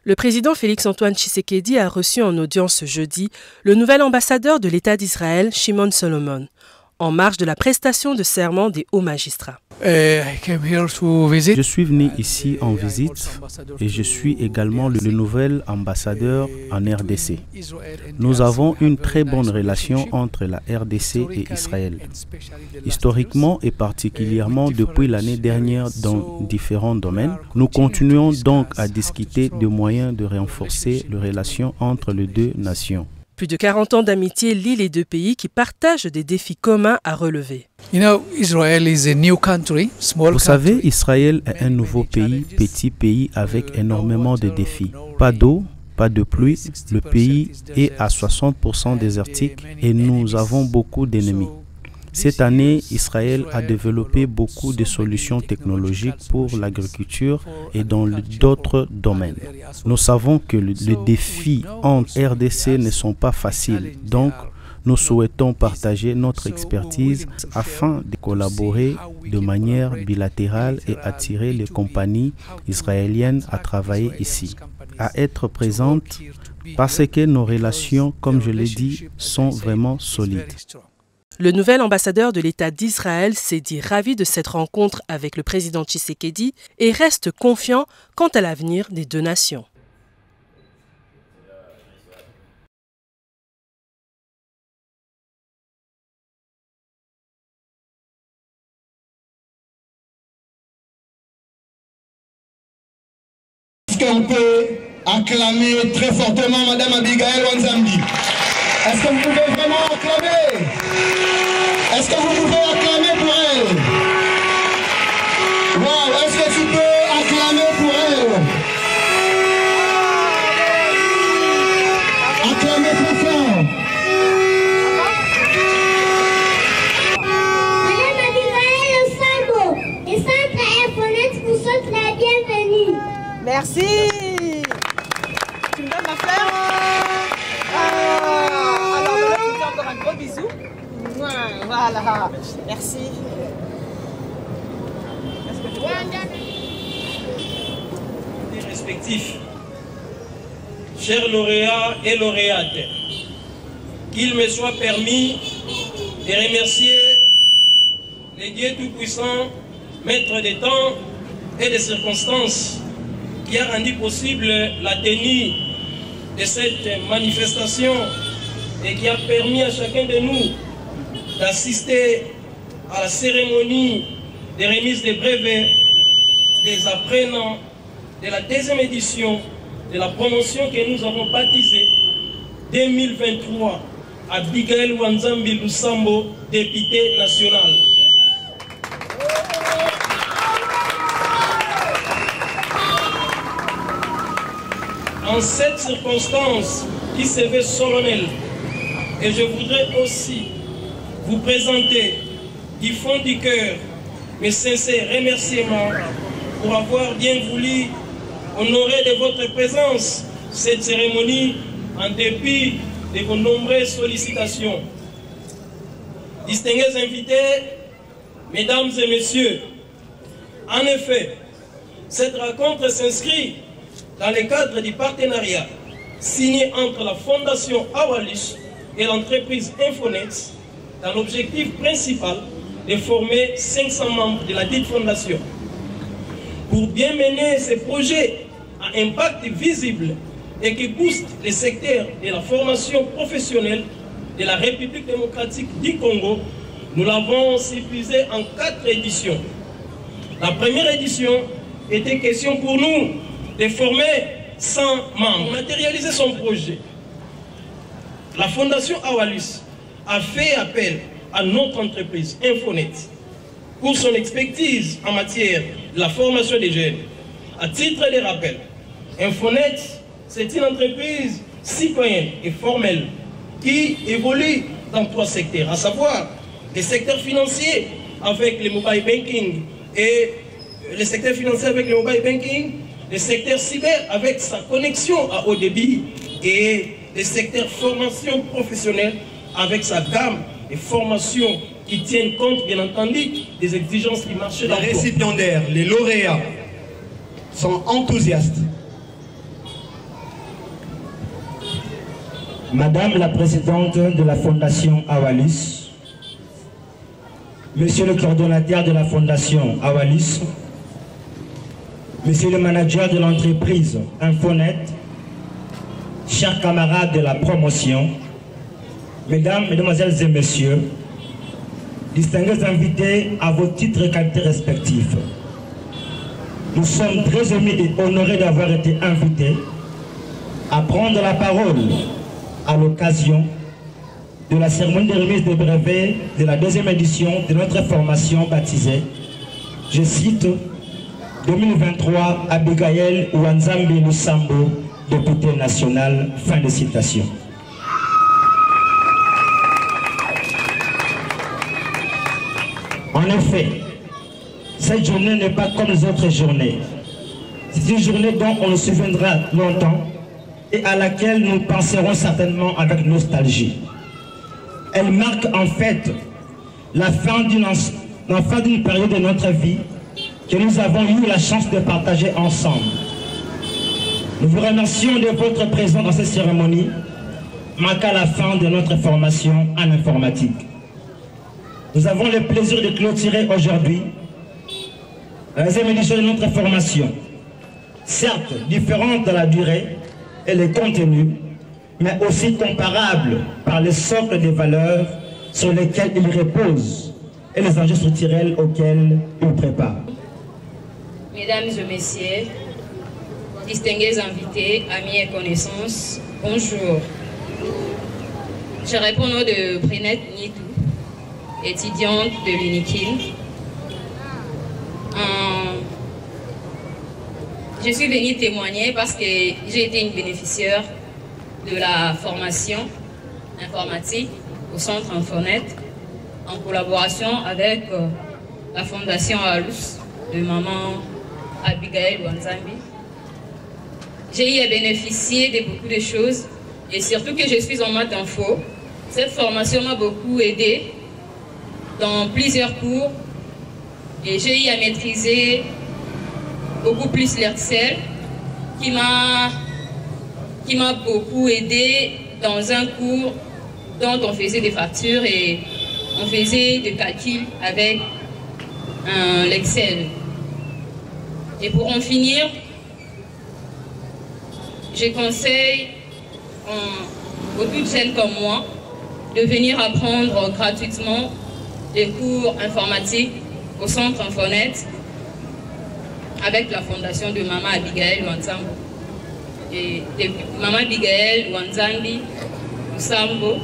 Le président Félix-Antoine Tshisekedi a reçu en audience ce jeudi le nouvel ambassadeur de l'État d'Israël, Shimon Solomon, en marge de la prestation de serment des hauts magistrats. Je suis venu ici en visite et je suis également le nouvel ambassadeur en RDC. Nous avons une très bonne relation entre la RDC et Israël, historiquement et particulièrement depuis l'année dernière dans différents domaines. Nous continuons donc à discuter de moyens de renforcer les relations entre les deux nations. Plus de 40 ans d'amitié lient les deux pays qui partagent des défis communs à relever. Vous savez, Israël est un nouveau pays, petit pays avec énormément de défis. Pas d'eau, pas de pluie, le pays est à 60% désertique et nous avons beaucoup d'ennemis. Cette année, Israël a développé beaucoup de solutions technologiques pour l'agriculture et dans d'autres domaines. Nous savons que les défis entre RDC ne sont pas faciles, donc nous souhaitons partager notre expertise afin de collaborer de manière bilatérale et attirer les compagnies israéliennes à travailler ici, à être présentes parce que nos relations, comme je l'ai dit, sont vraiment solides. Le nouvel ambassadeur de l'État d'Israël s'est dit ravi de cette rencontre avec le président Tshisekedi et reste confiant quant à l'avenir des deux nations. Est-ce qu'on peut acclamer très fortement Madame Abigail Wanzambi? Est-ce que vous pouvez vraiment acclamer? Est-ce que vous pouvez acclamer pour elle? Wow, est-ce que tu peux acclamer pour elle? Acclamez très fort. Madame Abigail Sambo, et Centre Infonet vous souhaite la bienvenue. Merci. Tu me donnes ma fleur? Alors là, tu fais encore un gros bisou. Voilà, merci. Respectifs, chers lauréats et lauréates, qu'il me soit permis de remercier les dieux tout-puissants, maîtres des temps et des circonstances, qui a rendu possible la tenue de cette manifestation et qui a permis à chacun de nous d'assister à la cérémonie de remise des brevets des apprenants de la deuxième édition de la promotion que nous avons baptisée 2023 Abigail Wanzambi Lusambo, députée nationale. En cette circonstance qui se veut solennelle, et je voudrais aussi vous présenter du fond du cœur mes sincères remerciements pour avoir bien voulu honorer de votre présence cette cérémonie en dépit de vos nombreuses sollicitations. Distingués invités, mesdames et messieurs, en effet, cette rencontre s'inscrit dans le cadre du partenariat signé entre la Fondation Awalish et l'entreprise Infonet dans l'objectif principal de former 500 membres de la dite fondation. Pour bien mener ces projets à impact visible et qui boostent le secteur de la formation professionnelle de la République démocratique du Congo, nous l'avons diffusé en 4 éditions. La première édition était question pour nous de former 100 membres. Pour matérialiser son projet, la Fondation Awalish a fait appel à notre entreprise Infonet pour son expertise en matière de la formation des jeunes. À titre de rappel, Infonet, c'est une entreprise citoyenne et formelle qui évolue dans 3 secteurs, à savoir les secteurs financiers avec le mobile banking et les secteurs financiers avec le mobile banking, le secteur cyber avec sa connexion à haut débit et le secteur formation professionnelle avec sa gamme de formations qui tiennent compte, bien entendu, des exigences du marché d'emploi. Les récipiendaires, les lauréats sont enthousiastes. Madame la présidente de la Fondation Awalis, Monsieur le coordonnateur de la Fondation Awalis, Monsieur le manager de l'entreprise Infonet, chers camarades de la promotion, Mesdames, Mesdemoiselles et Messieurs, distingués invités à vos titres et qualités respectifs, nous sommes très émus et honorés d'avoir été invités à prendre la parole à l'occasion de la cérémonie de remise des brevets de la deuxième édition de notre formation baptisée, je cite, 2023 Abigail Wanzambi Lusambo, députée nationale, fin de citation. En effet, cette journée n'est pas comme les autres journées. C'est une journée dont on se souviendra longtemps et à laquelle nous penserons certainement avec nostalgie. Elle marque en fait la fin d'une période de notre vie que nous avons eu la chance de partager ensemble. Nous vous remercions de votre présence dans cette cérémonie, marquant la fin de notre formation en informatique. Nous avons le plaisir de clôturer aujourd'hui la deuxième édition de notre formation, certes différente dans la durée et le contenu, mais aussi comparable par le socle des valeurs sur lesquelles il repose et les enjeux structurels auxquels il prépare. Mesdames et messieurs, distingués invités, amis et connaissances, bonjour. Je réponds au nom de Brinette Nitou, étudiante de l'UNIKIN. Je suis venue témoigner parce que j'ai été une bénéficiaire de la formation informatique au centre Infonet en collaboration avec la Fondation Awalis de maman Abigail Wanzambi. J'ai eu à bénéficier de beaucoup de choses et surtout que je suis en maths info. Cette formation m'a beaucoup aidé dans plusieurs cours et j'ai eu à maîtriser beaucoup plus l'Excel qui m'a beaucoup aidé dans un cours dont on faisait des factures et on faisait des calculs avec l'Excel. Et pour en finir, je conseille aux toutes jeunes comme moi de venir apprendre gratuitement des cours informatiques au centre Infonet avec la fondation de Maman Abigail Wanzambi et de Maman Abigail Wanzambi Lusambo,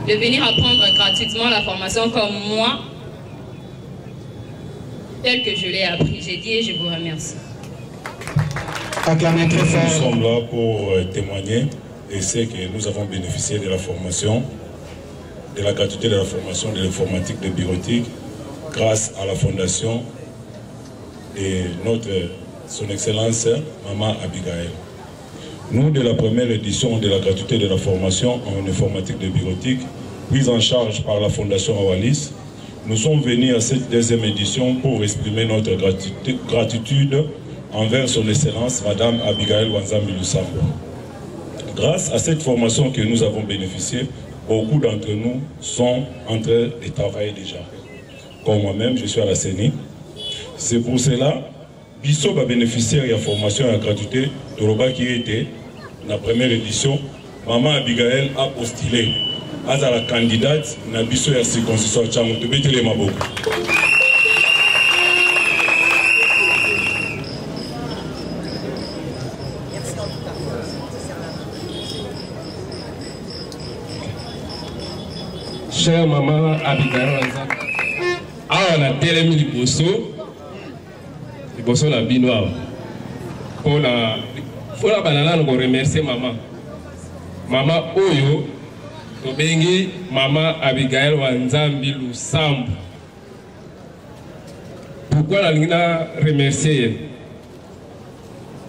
de venir apprendre gratuitement la formation comme moi, telle que je l'ai appris. J'ai dit et je vous remercie. Nous sommes là pour témoigner et c'est que nous avons bénéficié de la formation, de la gratuité de la formation de l'informatique de bureautique grâce à la fondation et son excellence Maman Abigail. Nous, de la première édition de la gratuité de la formation en informatique de bureautique, prise en charge par la Fondation Awalis, nous sommes venus à cette deuxième édition pour exprimer notre gratitude envers son excellence Madame Abigail Wanzambi Lusambo. Grâce à cette formation que nous avons bénéficiée, beaucoup d'entre nous sont en train de travailler déjà. Comme moi-même, je suis à la CENI. C'est pour cela Bisso va bénéficier de la formation et la gratuité de Roba qui était la première édition. Maman Abigail a postulé à la candidate na Bisso ya circoncision Tchango. Tu peux te les maboko. Chère maman Abigail Wanzambi, on a télé liboso na bino pour la banana nous remercier maman oyo tobengi maman Abigail Wanzambi Lusambo. Pourquoi la lingina remercier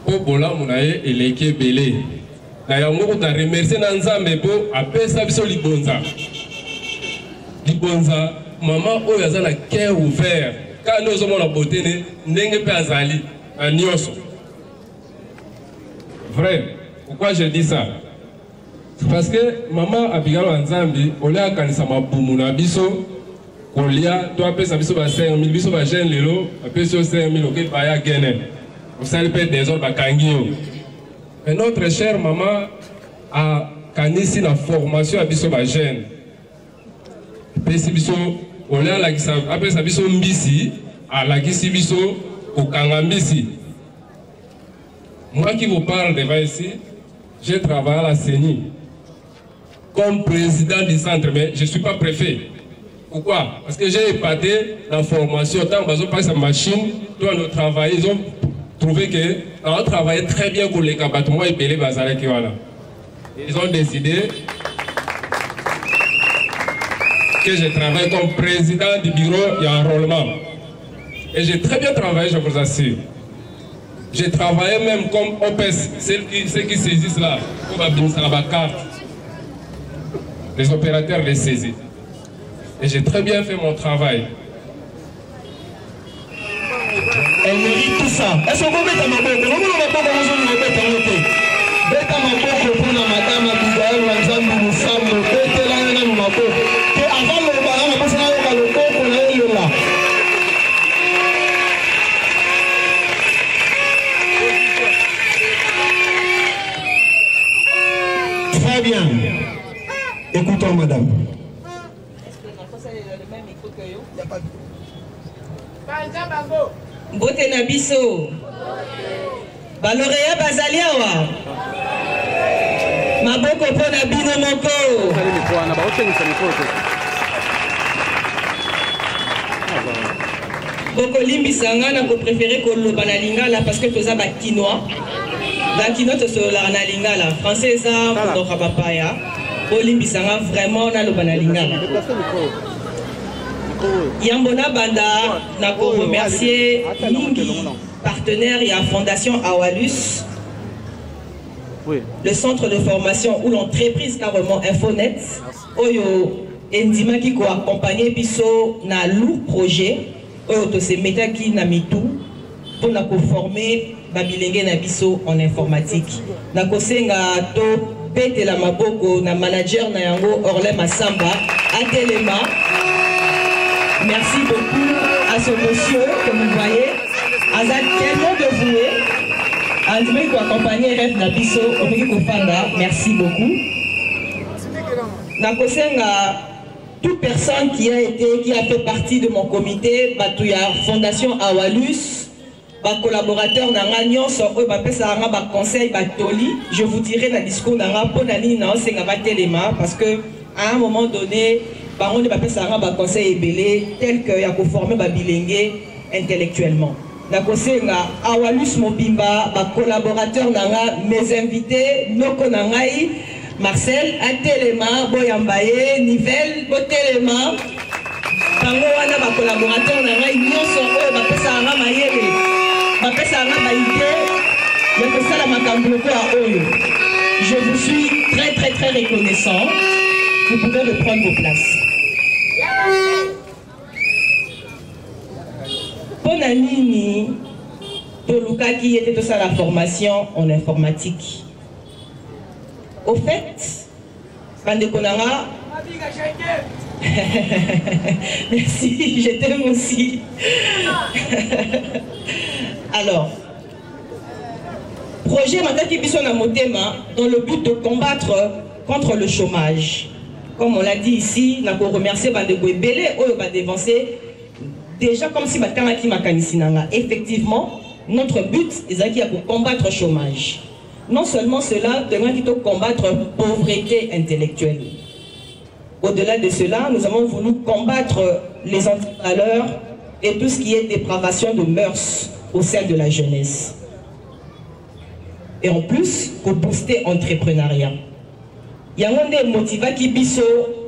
pour bolamu na ye eleki belé na yango ko ta remercier na Nzambe po apesa biso libonza maman oyo aza na cœur ouvert quand nous sommes la beauté ndenge pe azali na nyonso. Vrai, pourquoi je dis ça? Parce que maman Abigail Wanzambi, on a kanisa mabumuna biso, kolia, toi pesa biso ba 5000 biso ba jeune lelo, pesa 5000 ok baya genen. Vous savez peut des autres bakangio. Et notre chère maman a kanisi la formation à biso ba jeune. Pesa biso olia la kisa, apesa biso mbisi, a la kisi biso au kangambisi. Moi qui vous parle devant ici, j'ai travaillé à la CENI comme président du centre, mais je ne suis pas préfet. Pourquoi? Parce que j'ai épaté la formation. Tant qu'ils ont passé sa machine, toi, nous travaillons, ils ont trouvé qu'on a travaillé très bien pour les cabatements et les bazar qui voilà. Ils ont décidé que je travaille comme président du bureau et enrôlement. Et j'ai très bien travaillé, je vous assure. J'ai travaillé même comme OPS, ceux qui saisissent là, comme la carte. Les opérateurs les saisissent. Et j'ai très bien fait mon travail. Elle mérite tout ça. Est-ce qu'on peut mettre ma boque? Comment on va pas commencer à mettre en côté? Bête à ma boque pour la madame Abigail Wanzambi nous sommes bête là dans ma boque. Que avant le baran, on passe à le boque on est là. Très bien. Écoutons madame. Bote na biso baloreya bazali awa maboko mpo na bino moko bokolimbisa nga na kopréféré koloba na lingala parce que toza bakinois bakinois tosololaka na lingala français eza mondoka bapaya bolimbisa nga vraiment naloba na lingala Yambona Banda n'a pas remercié mingi partenaire et la fondation Awalus, le centre de formation ou l'entreprise carrément Infonet, Oyo Endima qui a accompagné Bisso na lourd projet, Oyo to se meta qui na mitou pour na former Babilenge na Bisso en informatique. Na kosenga to pete la maboko na manager na yango Orle Massamba Atelema. Merci beaucoup à ce monsieur que vous voyez. Azad tellement dévoué. Andimé qui accompagné Rêve Nabiso, Omiki Kofanda. Merci beaucoup. Nakosenga, toute personne qui a fait partie de mon comité, Batouya Fondation Awalus, ma collaborateur Nanga Nyonso, ma conseil Batoli, je vous dirai dans le discours Nanga Ponani Nansenga Batelema parce que à un moment donné, par contre, je conseil ébélé tel que ya formé Babilenge intellectuellement. Nakosenga Awalus Mobimba, ma collaborateur nanga, mes invités, Noko Nangai, Marcel, Atelema, Boyambaye, Nivelle, Botelema, Tango wana ma collaborateur nanga, Nyonso Oyo, Bapesara Mayele, Bapesara Baïté, Yakosala Makamboko à Oyo. Je vous suis très très très reconnaissant. Vous pouvez reprendre vos places. Ponanini, Toluka qui était tout ça la formation en informatique. Au fait, Bandekonara. Merci, je t'aime aussi. Alors, projet Mataki Bissona Motema dans le but de combattre contre le chômage. Comme on l'a dit ici, on a remercié Bandeko Ebele, on a dévancé déjà comme si Batamaki Makanisinanga. Effectivement, notre but est pour combattre le chômage. Non seulement cela, de combattre la pauvreté intellectuelle. Au-delà de cela, nous avons voulu combattre les antivaleurs et tout ce qui est dépravation de mœurs au sein de la jeunesse. Et en plus, pour booster l'entrepreneuriat. Il y a un motiva qui biso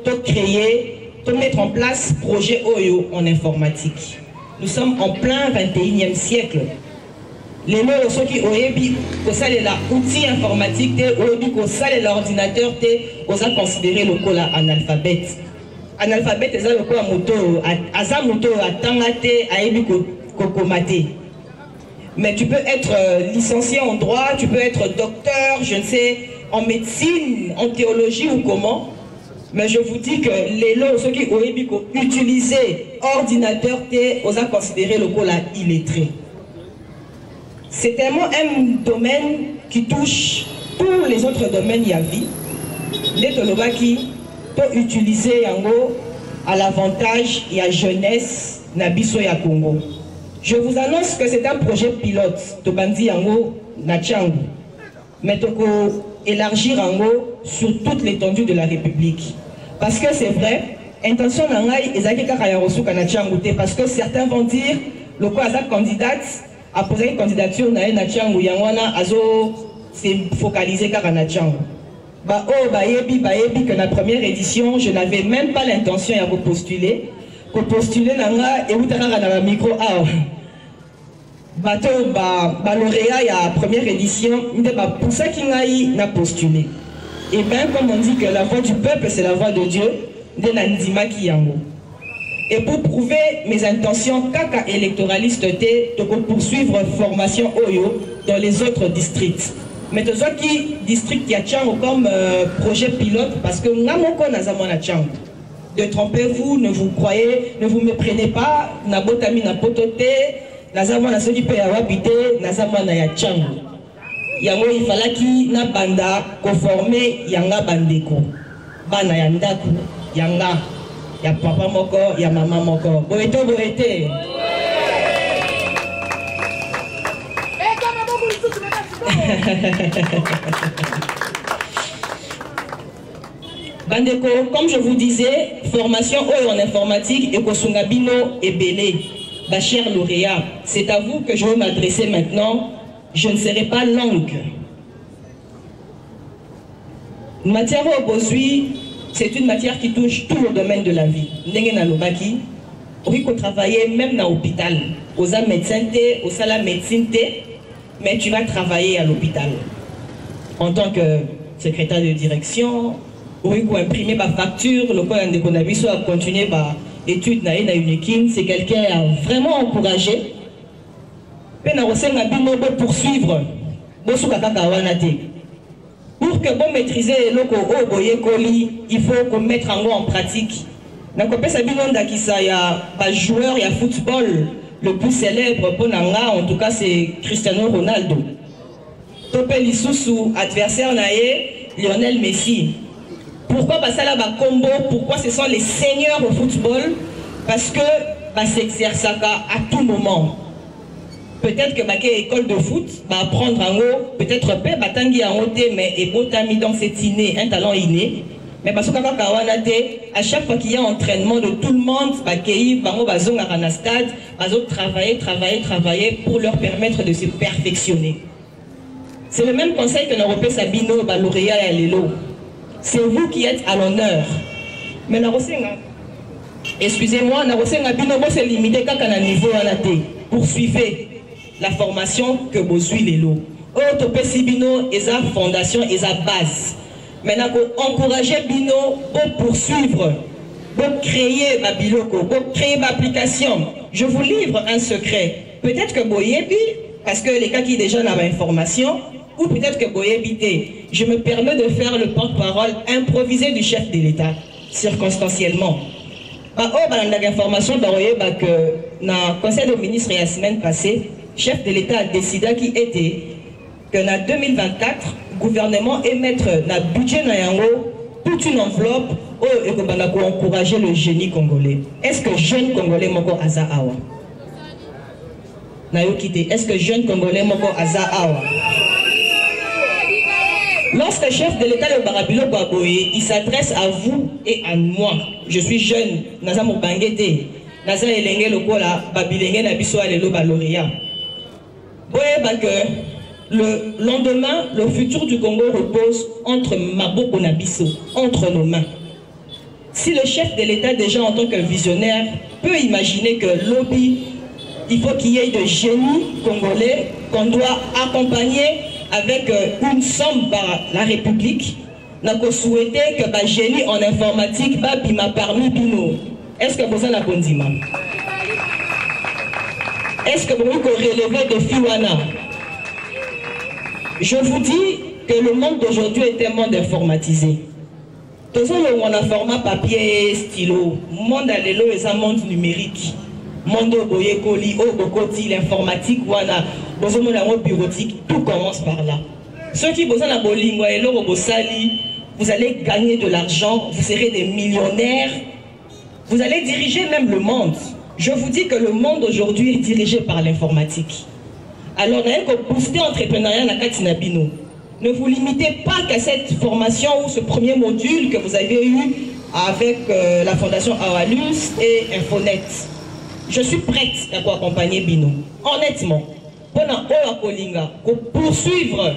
de créer, de mettre en place projet Oyo en informatique. Nous sommes en plein 21e siècle. Les mots ceux qui ont l'outil informatique, l'ordinateur, on a considéré le col analphabète. Analphabète, c'est le col moto, à moto, à tangate, à ébicokomate. Mais tu peux être licencié en droit, tu peux être docteur, je ne sais, en médecine, en théologie ou comment, mais je vous dis que les lots, ceux qui ont utilisé ordinateur, on a considéré le coup là illettré. C'est tellement un domaine qui touche tous les autres domaines, il y a vie. Les Toloba qui peut utiliser à l'avantage, il y a jeunesse, Nabiso et Congo. Je vous annonce que c'est un projet pilote, Tobandi Yango, Nachangu. Mais il faut élargir sur toute l'étendue de la République. Parce que c'est vrai, intention Nangai et parce que certains vont dire, le quoi candidate a posé une candidature Nachangu, Yangwana Azo s'est focalisé car à Nachangu. Que la première édition, je n'avais même pas l'intention de postuler. Pour postuler, et vous avez un micro. Lauréat, il y a la première édition, pour ça qu'il a postulé. Et bien, comme on dit que la voix du peuple, c'est la voix de Dieu, et pour prouver mes intentions, kaka électoraliste, de poursuivre formation Oyo dans les autres districts. Mais tous qui district qui a comme projet pilote parce que détrompez-vous, ne vous croyez, ne vous méprenez pas, nabotami na potote, nazamana soki pe habité, nazamana ya changu. Yango il fallait ki na banda conformer yanga bandeko. Bana ya ndaku, yanga ya papa moko, ya mama moko. Boete. Bandeko, comme je vous disais, formation en informatique et Kosungabino et Belé, cher lauréat, c'est à vous que je veux m'adresser maintenant. Je ne serai pas longue. Matière au Bozui, c'est une matière qui touche tout le domaine de la vie. N'engena lobaki, oui qu'on travaille même dans l'hôpital, aux médecins, aux salles médecine, mais tu vas travailler à l'hôpital en tant que secrétaire de direction, oui, pour imprimer ma facture, le coin de Konabiso a continué ma étude na UNEKIN, c'est quelqu'un qui a vraiment encouragé. Poursuivre, pour que vous maîtrisez il faut qu'on mette en pratique. Il y a un joueur, il y a football. Le plus célèbre pour Nanga, en tout cas, c'est Cristiano Ronaldo. Topé Lissousou, adversaire naé, Lionel Messi. Pourquoi ça là combo? Pourquoi ce sont les seigneurs au football? Parce que s'exerce à tout moment. Peut-être que école de foot va apprendre en haut, peut-être pas batangi en haut, mais et botami donc c'est inné, un talent inné. Mais parce que à chaque fois qu'il y a entraînement de tout le monde, travailler pour leur permettre de se perfectionner. C'est le même conseil que nous Sabino, lauréat et Lélo. C'est vous qui êtes à l'honneur. Mais excusez-moi, c'est limité qu'à un niveau poursuivez la formation que vous suivez Lélo. Topé Sibino et sa fondation et sa base. Maintenant, encourager Bino pour poursuivre, pour créer ma biloko, pour créer ma application. Je vous livre un secret. Peut-être que Boyebi, parce que les cas qui déjà n'ont pas information, ou peut-être que Boyebi, je me permets de faire le porte-parole improvisé du chef de l'État, circonstanciellement. L'information que dans le Conseil des ministres la semaine passée, le chef de l'État a décidé qu'il était que en 2024, le gouvernement émettre un budget toute une enveloppe pour encourager le génie congolais. Est-ce que jeune congolais moko aza awa? Est-ce que jeune congolais moko aza awa? Lorsque le chef de l'État le Barabilo Baboye, il s'adresse à vous et à moi. Je suis jeune, naza mobangete, naza elenge lokola babilenge na biso alelo baloria. Boye que le lendemain, le futur du Congo repose entre Maboko Nabiso, entre nos mains. Si le chef de l'État, déjà en tant que visionnaire, peut imaginer que lobby, il faut qu'il y ait de génies congolais qu'on doit accompagner avec une somme par la République, nous avons souhaité que les génies en informatique soient parmi nous. Est-ce que vous avez la bonne image? Est-ce que vous avez relevé de Fiwana? Je vous dis, que le monde d'aujourd'hui est un monde informatisé. Tout ça, on a format papier et stylo. Le monde à l'élo est un monde numérique. Monde boyekoli, obokoti, l'informatique, voilà, bureautique, tout commence par là. Ceux qui bossent dans bolingo et l'orobosali, vous allez gagner de l'argent, vous serez des millionnaires, vous allez diriger même le monde. Je vous dis que le monde aujourd'hui est dirigé par l'informatique. Alors, on a booster l'entrepreneuriat dans Katinabino. Ne vous limitez pas qu'à cette formation ou ce premier module que vous avez eu avec la Fondation Awalus et Infonet. Je suis prête à vous accompagner Bino. Honnêtement, pour poursuivre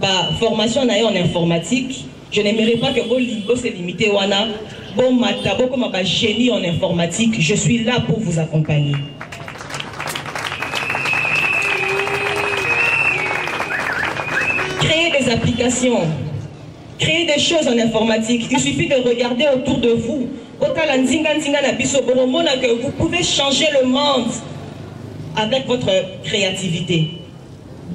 la formation en informatique, je n'aimerais pas que vous se limitez wana bon matabo comme un génie en informatique. Je suis là pour vous accompagner. Créer des applications, créer des choses en informatique. Il suffit de regarder autour de vous. Que vous pouvez changer le monde avec votre créativité.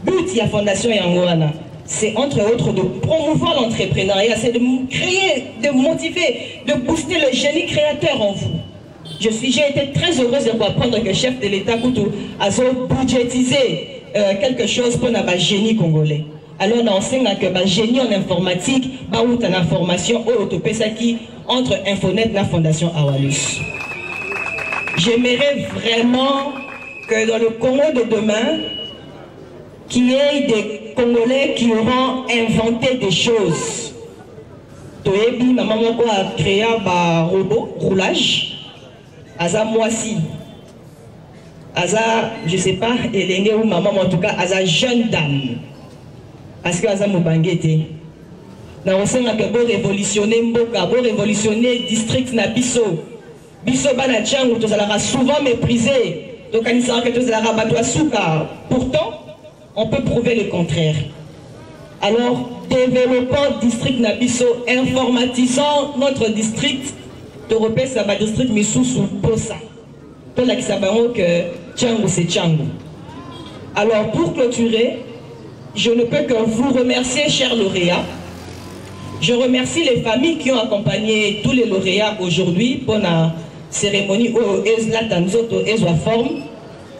But de la Fondation Yangoana, c'est entre autres de promouvoir l'entrepreneuriat, c'est de créer, de motiver, de booster le génie créateur en vous. J'ai été très heureuse de vous apprendre que le chef de l'État a budgétisé quelque chose pour le génie congolais. Alors on enseigne que le génie en informatique, ou en information, entre Infonet et la Fondation Awalus. J'aimerais vraiment que dans le Congo de demain, qu'il y ait des Congolais qui auront inventé des choses. Toyebi, maman a créé un robot, roulage. Aza Moisi. Aza, je ne sais pas, Elenge ou maman, en tout cas, Aza jeune dame. Parce que Aza Mobangete. Nous avons révolutionné Mboka, révolutionné district na biso. Biso bana tchangu, nous allons souvent méprisé. Donc, pourtant, on peut prouver le contraire. Alors, développons district Nabiso, informatisons notre district. Européen, ça va district Missoussou Posa. Tout là qui s'appelle que Tchangou, c'est Tchangou. Alors, pour clôturer, je ne peux que vous remercier, chers lauréats. Je remercie les familles qui ont accompagné tous les lauréats aujourd'hui pour la cérémonie au Esla Tanzoto Eswa Forme.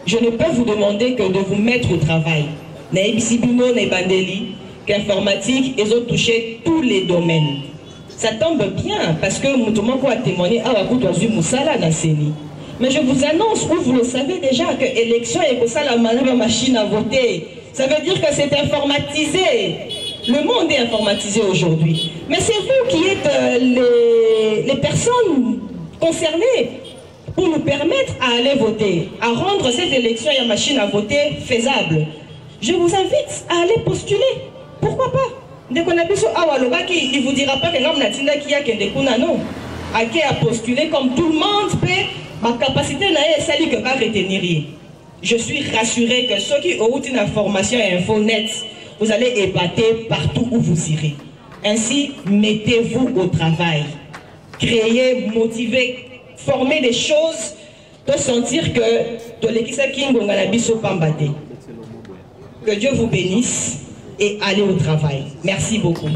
Je ne peux vous demander que de vous mettre au travail. Naibisibino, Naibandeli, qu'informatique, ils ont touché tous les domaines. Ça tombe bien parce que Moutoumako a témoigné à Wakoutouazu Moussala Nasseni. Mais je vous annonce, ou vous le savez déjà, que l'élection est pour ça la machine à voter. Ça veut dire que c'est informatisé. Le monde est informatisé aujourd'hui. Mais c'est vous qui êtes les personnes concernées pour nous permettre à aller voter, à rendre cette élection et la machine à voter faisable. Je vous invite à aller postuler. Pourquoi pas? Dès qu'on a vu sur Awalobaki, il ne vous dira pas que l'homme n'a pas de non. À qui a postulé comme tout le monde peut, ma capacité n'a pas que pas retenir. Je suis rassuré que ceux qui ont une information et Infonet, vous allez épater partout où vous irez. Ainsi, mettez-vous au travail. Créez, motivez, formez des choses, de sentir que de l'équipe Pambate. Que Dieu vous bénisse et allez au travail. Merci beaucoup.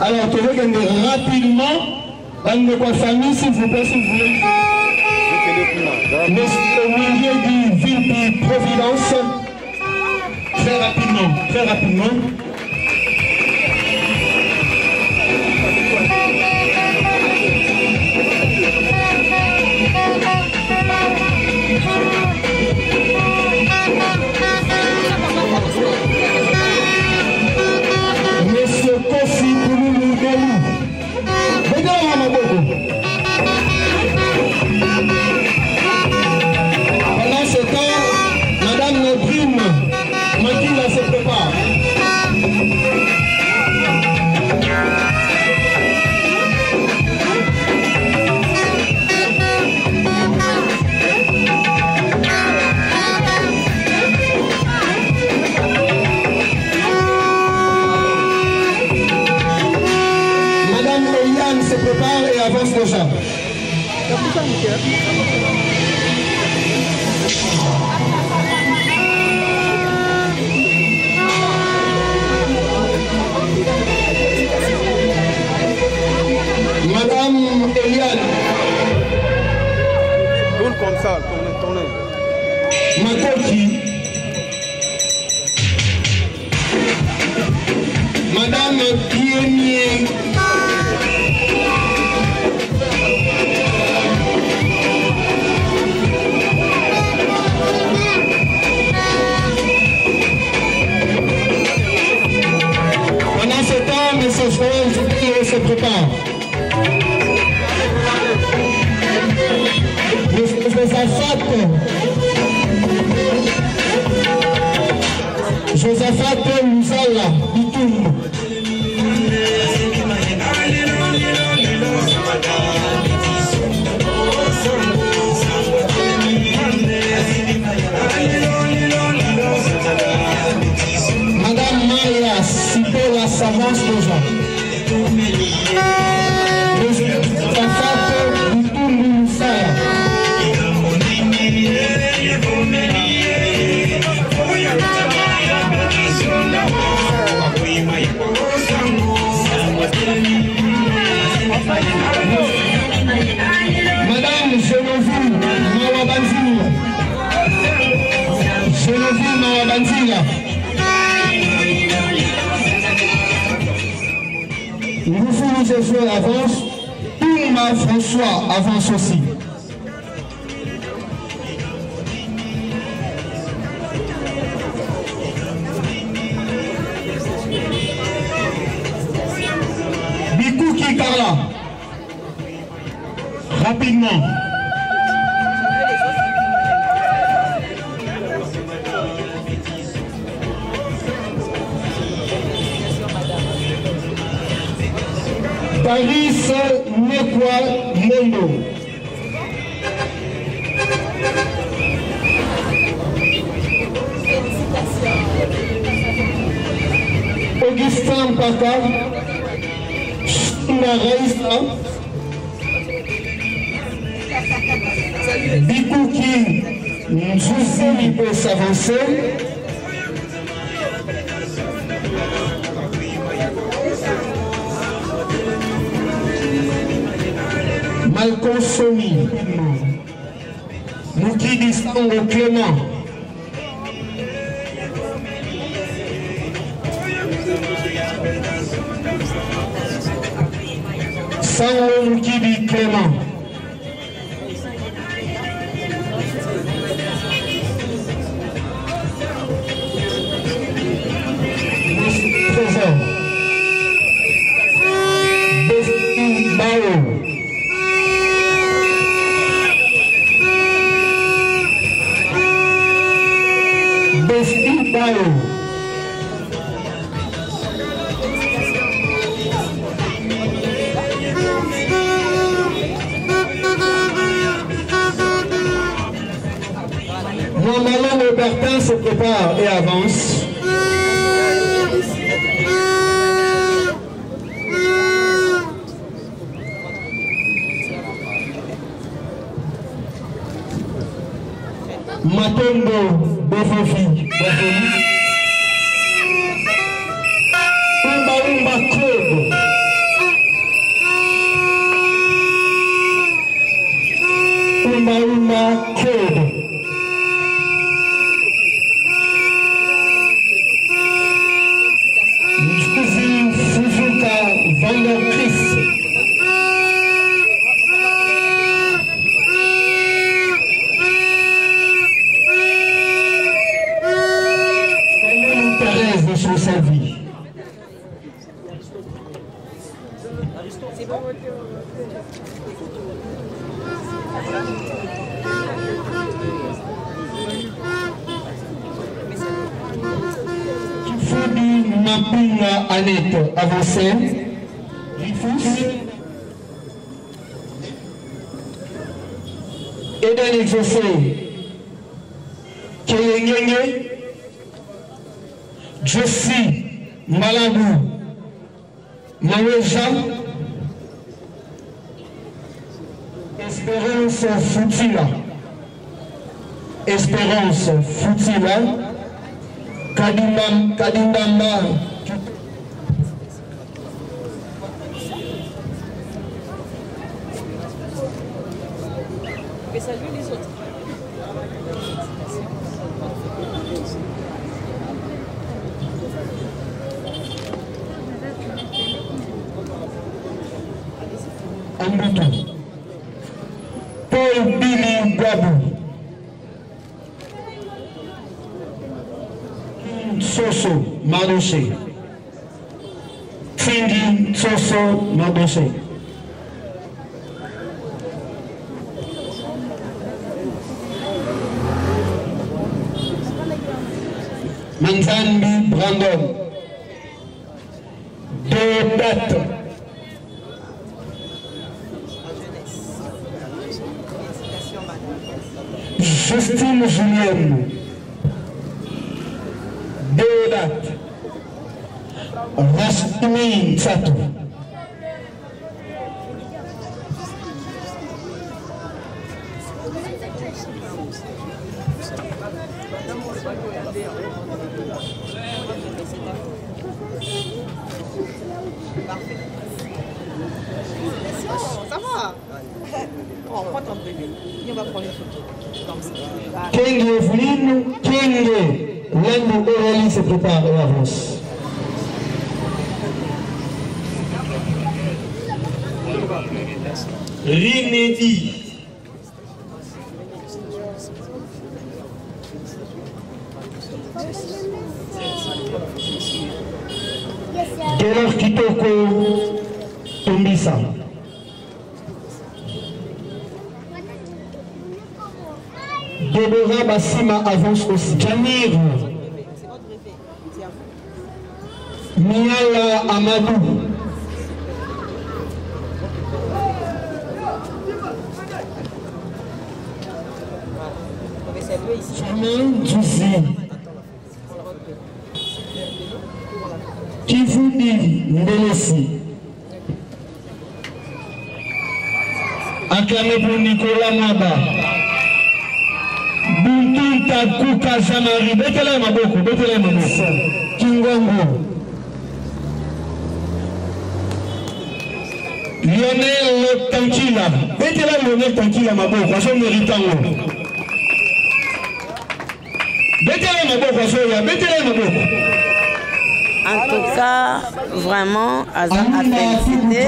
Alors, tu veux gagner rapidement dans notre famille, s'il vous plaît, s'il vous plaît. Au milieu du ville de Providence, très rapidement, très rapidement. Monsieur Kofi Kouloulou Delou. Pendant ce temps, Madame Nebrine Makila se prépare. Madame Eliane se prépare et avance déjà. Madame Eliane. Tourne comme ça, tournez. Makoki. Madame Pionnier. Pendant ce temps, M. Fouet se prépare. Josaphat Muzala, Bitum. Madame Maya Sipola s'avance déjà. Josaphat Bitum Muzala. Madame Geneviève Mawabanzila. Geneviève Mawabanzila. Nous Josué avance. Touma François avance aussi. Bikouki Carla. Rapidement. Paris Nekwa Mondo. Augustin Paka. Raïsa. Bikouki Nzouzi peut s'avancer. Malcolm Somi. Moukidi Sango Clément. Sango Moukidi Clément. Présent. Besti Bao. Besti Bao. Mohamed Bertin se prépare et avance. Matondo Bofofi. Umba Umba Club. Umba Umba Club. Mapinga Annette avancée. Eden exaucé. Kéyengenye. Jessie Malabou. Maweja. Espérance Foutila. Espérance Futila, Kadindamba. Et saluer les autres. Ambutu. Paul Billy Gabou. Soso Madoché. Findi Soso Madoché. Manzambi Brandon. Deux dates. Justine Julienne. Deux dates. Rastimi Sato. Ça va. Oh, prends ton bébé. On va prendre une photo. Kenge Eveline, Kenge, Lando Aurélie se prépare et avance. Rinedi. Gelor Kitoko Tombisa. Deborah Bassima avance aussi. Jamir. Miala Amadou. Charmaine Djouzi. Kifudi Ndelesi. Acclamé pour Nicolas Maba. Buntunta Kuka Zamari. Betele Maboko, Betele Maboko. Kingongo. Lionel Tankila. Betele Lionel Tankila Maboko. Aso méritant. Betele Maboko, Asoya. Betele Maboko. En tout cas, vraiment, à féliciter.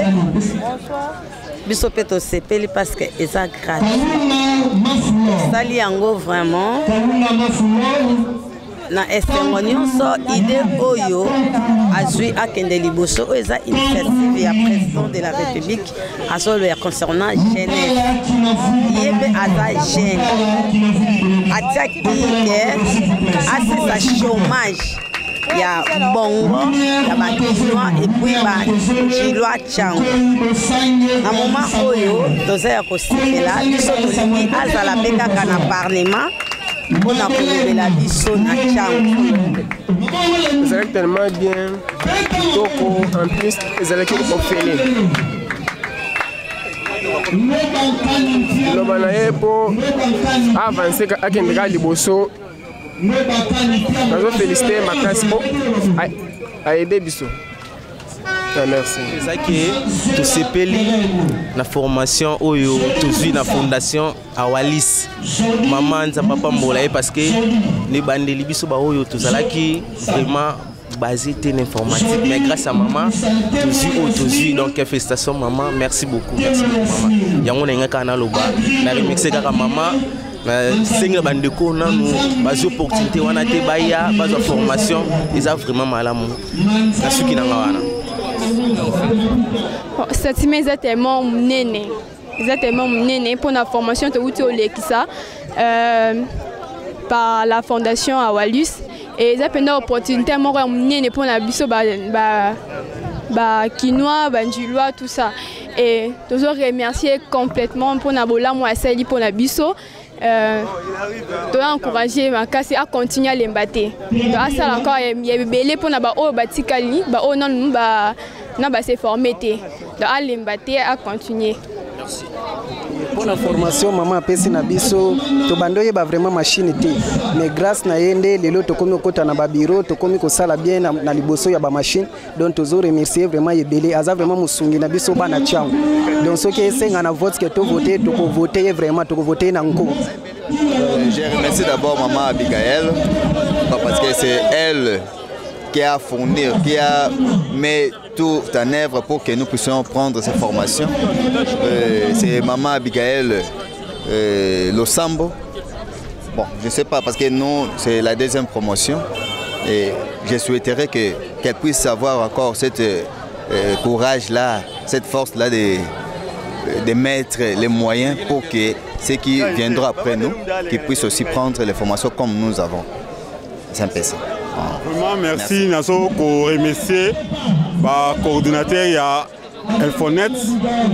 Bisopeto Sepeli parce que c'est gratuit. Sali yango vraiment. Na estemonion so idée oyo azui akende liboso eza initiative ya président de la République asolo ya concernant jeunesse. Yebe aza jeune. Atiaki ke asisa chômage. Il y a bongo, il y a bakinois et puis bakilwa chango. À un moment où nous avons constitué là, nous sommes venus à la Pékaka na Parlement pour nous retrouver la biso na chango. Vous allez tellement bien, donc en plus vous allez tout faire. Le banaye pour avancer à Kendra Liboso. Je félicite ma classe à aider Bissot. Merci. C'est que tout sepeli la formation oyo tout la fondation à Wallis. Maman ça papa mbola parce que les bandeli Bissot ba oyo tout ça qui vraiment basé en informatique mais grâce à maman tout donc félicitations maman merci beaucoup maman. Yango nenga kana loba na remixer kaka maman. C'est bandeko na nous base opportunité wana te baya base formation ils ont vraiment malamu na suki na wana cette semaine est tellement nene pour la formation de outil olekisa par la fondation à Wallis et ils ont une opportunité moko nene pour na biso ba quinoa banjilwa tout ça et nous remercier complètement pour na bola moi sali pour na biso. Encourager ma casse à continuer à l'embatter. Ça encore il y a belé pour na ba o batikali ba o non ba na ba se former te. À l'embatter à continuer. Merci. Pour la formation, maman a pesi na biso, to bandoye ba vraiment machine te. Mais grâce na yende, lelo to komi okota na ba bureau, to komi ko sala bien na liboso ya ba machine. Donc tozo remercier vraiment yebele, aza vraiment musungi na biso bana tchang. Donc ce qui est senga na vote que to voter, to ko voter vraiment, to ko voter na nko. Je remercie d'abord maman Abigail parce que c'est elle qui a fourni, qui a mis tout en œuvre pour que nous puissions prendre ces formations. C'est maman Abigail Losambo. Bon, je ne sais pas parce que nous, c'est la deuxième promotion et je souhaiterais qu'elle puisse avoir encore ce courage-là, cette force-là de mettre les moyens pour que ceux qui viendront après nous, qu'ils puissent aussi prendre les formations comme nous avons. C'est un peu ça. Vraiment, merci. Nous remercier le coordinateur de Infonet.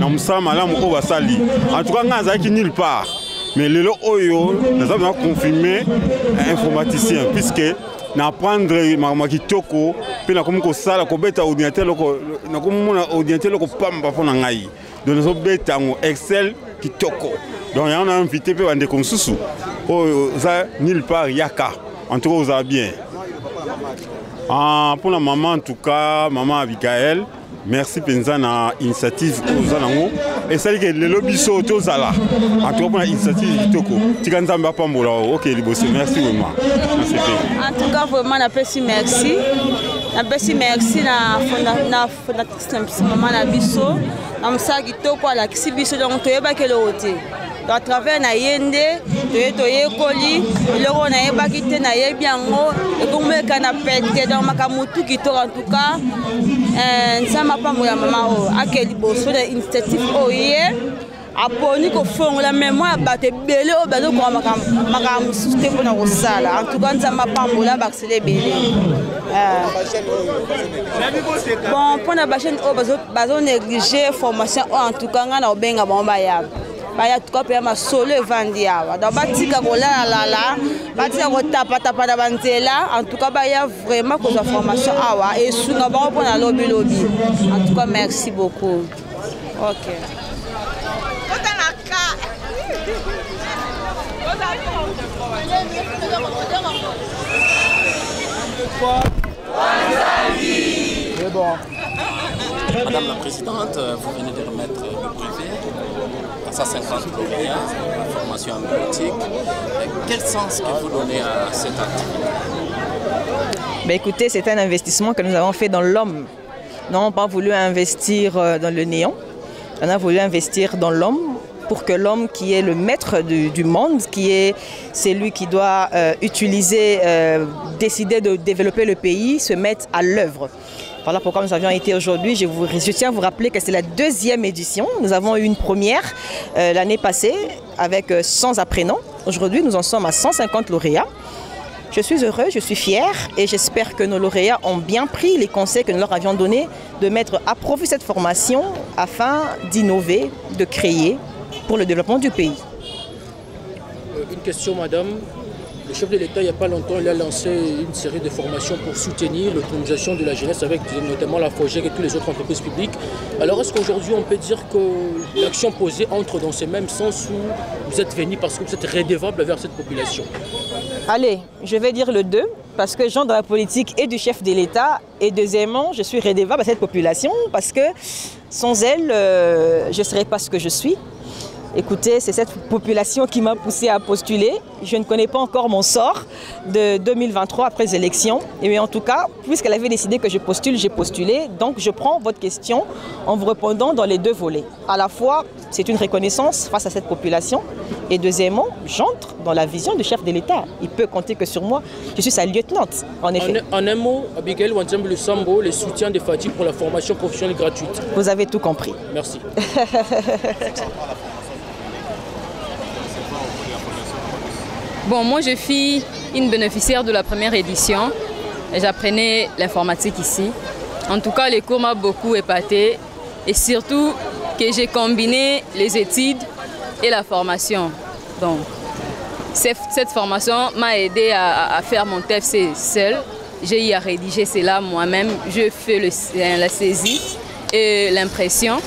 Nous sommes à en tout cas, nous sommes nulle part. Mais le Oyo, nous avons confirmé informaticien, puisque nous apprendre Maramaki Toko, puis nous avons sala ko beta ordinateur pamba pona ngai. Donc nous avons beta Excel qui Toko. Donc on a invité peu de consusu. Oh ça nulle part yaka. En tout cas vous avez bien. Pour la maman en tout cas, maman Abigail, merci penza na initiative ozanango. Et ça dit que le lobby soto zala. En tout cas pour la initiative Toko. Tikanzamba pambola. OK liboso. Merci vraiment. Merci. En tout cas vraiment na pesi merci. Na pesi merci na fondatrice maman na biso. Na msaki Toko ala kisi biso donc toyeba ke le hotel. À travers na yende toye koli loko na yeba kite na yebi yango et comme kana pete dans makamutu ki to en tout cas nzama pambo ya mama o akeli boso de initiative oye aponi ko fongola mémoire baté belé o bazo ko makam susté pona ko sala en tout cas nzama pambo la baxele belé bon pona ba chaîne o bazo négliger formation en tout cas ngana obenga bomba ya baya tukope ma solo vandi awa donc batika ko la batika ko tapa na banzela en tout cas baya vraiment ko za formation awa et sunga ba ko na lobby en tout cas merci beaucoup. OK. C'est bon. Madame la Présidente, vous venez de remettre le brevet à 150 lauréats, la formation en biotique. Quel sens que vous donnez à cette activité? Écoutez, c'est un investissement que nous avons fait dans l'homme. Nous n'avons pas voulu investir dans le néant, on a voulu investir dans l'homme pour que l'homme qui est le maître du monde, qui est celui qui doit décider de développer le pays, se mette à l'œuvre. Voilà pourquoi nous avions été aujourd'hui. Je tiens à vous rappeler que c'est la deuxième édition. Nous avons eu une première l'année passée avec 100 apprenants. Aujourd'hui, nous en sommes à 150 lauréats. Je suis heureux, je suis fière et j'espère que nos lauréats ont bien pris les conseils que nous leur avions donnés de mettre à profit cette formation afin d'innover, de créer pour le développement du pays. Une question, madame. Le chef de l'État, il n'y a pas longtemps, il a lancé une série de formations pour soutenir l'autonomisation de la jeunesse avec notamment la FOGEC et toutes les autres entreprises publiques. Alors est-ce qu'aujourd'hui on peut dire que l'action posée entre dans ce même sens où vous êtes venu parce que vous êtes redevable vers cette population? Allez, je vais dire le 2, parce que j'entre dans la politique et du chef de l'État, et deuxièmement, je suis redevable à cette population parce que sans elle, je ne serais pas ce que je suis. Écoutez, c'est cette population qui m'a poussé à postuler. Je ne connais pas encore mon sort de 2023 après les élections. Mais en tout cas, puisqu'elle avait décidé que je postule, j'ai postulé. Donc je prends votre question en vous répondant dans les deux volets. À la fois, c'est une reconnaissance face à cette population. Et deuxièmement, j'entre dans la vision du chef de l'État. Il peut compter que sur moi. Je suis sa lieutenante, en effet. En un mot, Abigail Wanzambi Losambo, les soutiens de Fatih pour la formation professionnelle gratuite. Vous avez tout compris. Merci. Bon, moi je suis une bénéficiaire de la première édition et j'apprenais l'informatique ici. En tout cas, les cours m'ont beaucoup épaté et surtout que j'ai combiné les études et la formation. Donc, cette formation m'a aidé à faire mon TFC seul. J'ai eu à rédiger cela moi-même. Je fais la saisie et l'impression.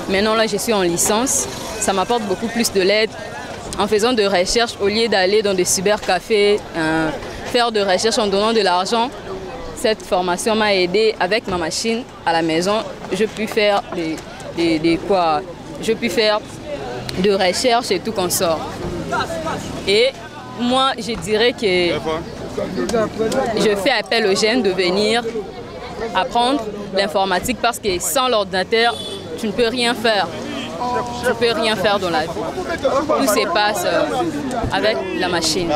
Maintenant, là, je suis en licence. ça m'apporte beaucoup plus de l'aide en faisant de recherches au lieu d'aller dans des cybercafés, faire de recherches en donnant de l'argent. Cette formation m'a aidé avec ma machine à la maison. Je puis faire je puis faire de recherches et tout consort. Et moi, je dirais que je fais appel aux jeunes de venir apprendre l'informatique parce que sans l'ordinateur, tu ne peux rien faire. Tu ne peux rien faire dans la vie. Tout se passe avec la machine.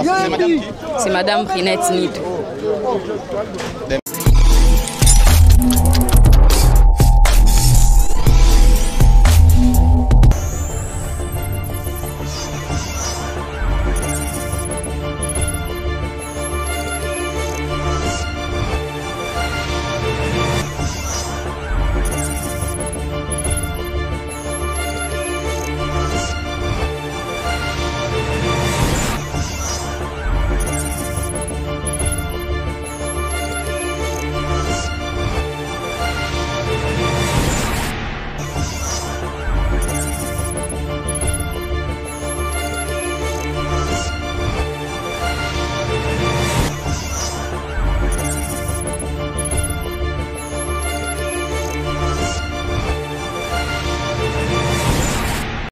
C'est Madame Brinette Nid.